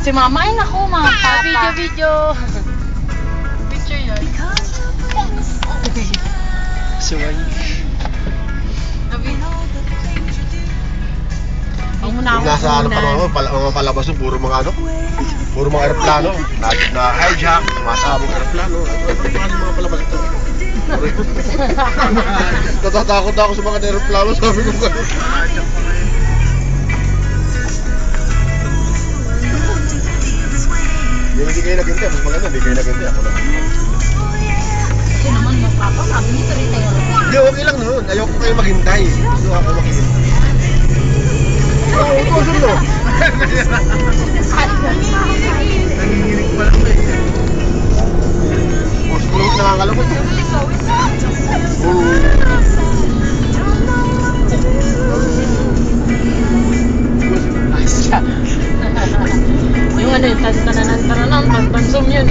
Si mama, ay naku, mga papa. Video. Picture yun. Suway. Ang muna ako Nasa ano pa naman, mga palabas nun, puro mga ano, puro mga aeroplano. Na hijack, sumasabog aeroplano. Mga palabas ito. Natatakot ako sa mga aeroplano, sabi ko gano'n. Hindi kayo naganda, mas maganda, hindi kayo naganda. Ako na. Kasi naman, papa, sabi niyo retire. Hindi, okay lang noon. Ayoko kayo maghintay. Gusto ako maghintay. Oo, ito sundo. Nanginginig pa lang eh. O, siguro nakakalabot. Yung ano yung tan-tanan-tanan, tan-tansum yun.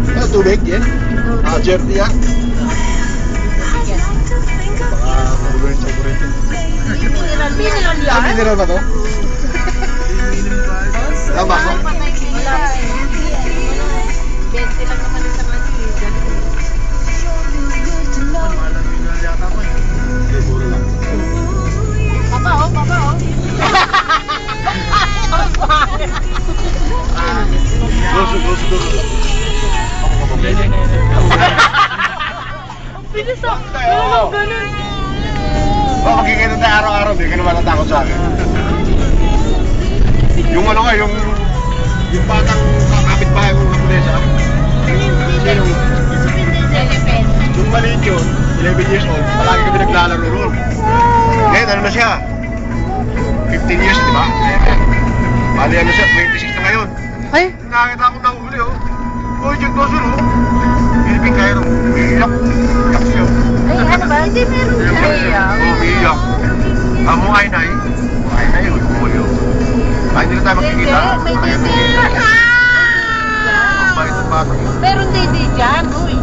Ano, tubig yan? Jersey yan? Baka magulo yung chocolate. Mineral yan? Ah, mineral ba to? Tama ko? Wala. 20 lang naman isang ano eh. Malamig na yata ko eh. Hindi, puro lang. Papa, oh, papa, oh. Goso. Ako ka ba? Bilis ah. Ganun, ganun. Oh, magkikita tayo araw-araw, hindi ka naman natakot sa akin. Yung ano nga, yung batang kakapit bahay kong kapunesa. Yung maliit yun, 11 years old, palagi kami naglalaro roon. Ngayon, ano na siya? 15 years, di ba? Bali ano siya, 26 na ngayon. Ay. Nakakita akong nahuli, oh. Oh, yung dosun, oh. Philippine Cairo. Iyak. Iyak siya. Ay, ano ba? Hindi meron siya. Oh, iyak. Amo ay nay. Ay nay, oh. Ay, hindi na tayo makikita. May Ay, dede. Ang bait ng bata. Meron dede dyan, uy.